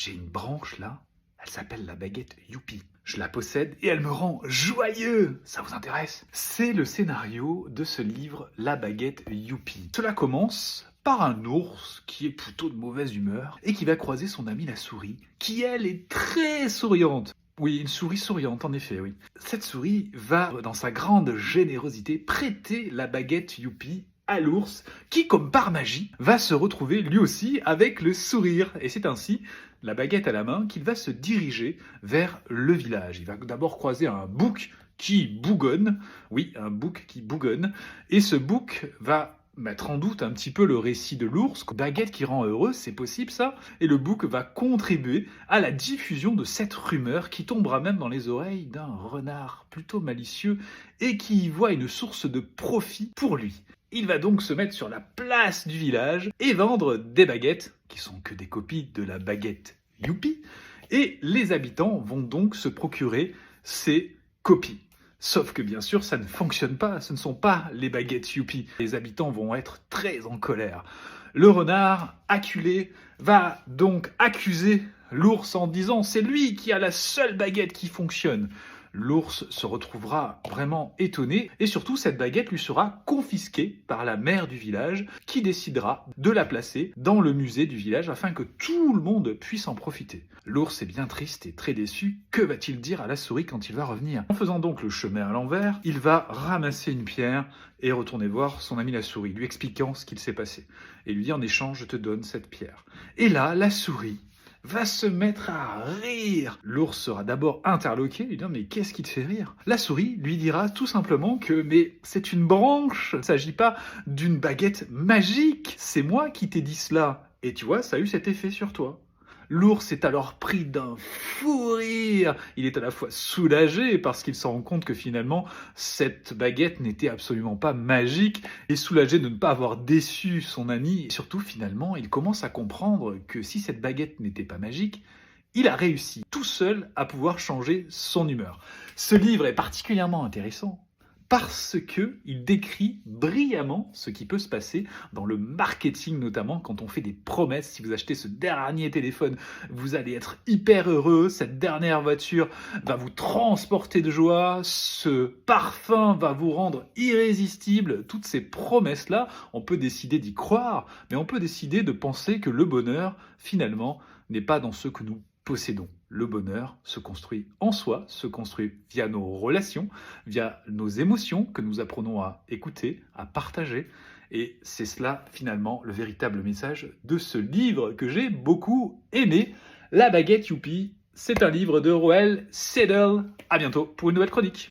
j'ai une branche là, elle s'appelle la baguette Youpi. Je la possède et elle me rend joyeux. Ça vous intéresse? C'est le scénario de ce livre La baguette Youpi. Cela commence par un ours qui est plutôt de mauvaise humeur et qui va croiser son amie la souris, qui elle est très souriante. Oui, une souris souriante, en effet, oui. Cette souris va, dans sa grande générosité, prêter la baguette Youpi à l'ours, qui, comme par magie, va se retrouver lui aussi avec le sourire. Et c'est ainsi, la baguette à la main, qu'il va se diriger vers le village. Il va d'abord croiser un bouc qui bougonne, oui, un bouc qui bougonne, et ce bouc va mettre en doute un petit peu le récit de l'ours. Baguette qui rend heureux, c'est possible ça? Et le bouc va contribuer à la diffusion de cette rumeur qui tombera même dans les oreilles d'un renard plutôt malicieux et qui y voit une source de profit pour lui. Il va donc se mettre sur la place du village et vendre des baguettes, qui sont que des copies de la baguette Youpi, et les habitants vont donc se procurer ces copies. Sauf que bien sûr, ça ne fonctionne pas, ce ne sont pas les baguettes Youpi. Les habitants vont être très en colère. Le renard, acculé, va donc accuser l'ours en disant « c'est lui qui a la seule baguette qui fonctionne ». L'ours se retrouvera vraiment étonné et surtout cette baguette lui sera confisquée par la mère du village qui décidera de la placer dans le musée du village afin que tout le monde puisse en profiter. L'ours est bien triste et très déçu. Que va-t-il dire à la souris quand il va revenir? En faisant donc le chemin à l'envers, il va ramasser une pierre et retourner voir son ami la souris, lui expliquant ce qu'il s'est passé. Et lui dit en échange, je te donne cette pierre. Et là, la souris va se mettre à rire. L'ours sera d'abord interloqué, lui disant « mais qu'est-ce qui te fait rire ?» La souris lui dira tout simplement que « mais c'est une branche, il ne s'agit pas d'une baguette magique, c'est moi qui t'ai dit cela. » Et tu vois, ça a eu cet effet sur toi. L'ours est alors pris d'un fou rire. Il est à la fois soulagé parce qu'il se rend compte que finalement, cette baguette n'était absolument pas magique et soulagé de ne pas avoir déçu son ami. Et surtout, finalement, il commence à comprendre que si cette baguette n'était pas magique, il a réussi tout seul à pouvoir changer son humeur. Ce livre est particulièrement intéressant parce qu'il décrit brillamment ce qui peut se passer dans le marketing, notamment quand on fait des promesses. Si vous achetez ce dernier téléphone, vous allez être hyper heureux, cette dernière voiture va vous transporter de joie, ce parfum va vous rendre irrésistible. Toutes ces promesses-là, on peut décider d'y croire, mais on peut décider de penser que le bonheur, finalement, n'est pas dans ce que nous possédons. Le bonheur se construit en soi, se construit via nos relations, via nos émotions que nous apprenons à écouter, à partager. Et c'est cela, finalement, le véritable message de ce livre que j'ai beaucoup aimé. La baguette Youpi, c'est un livre de Roel Sedel. À bientôt pour une nouvelle chronique.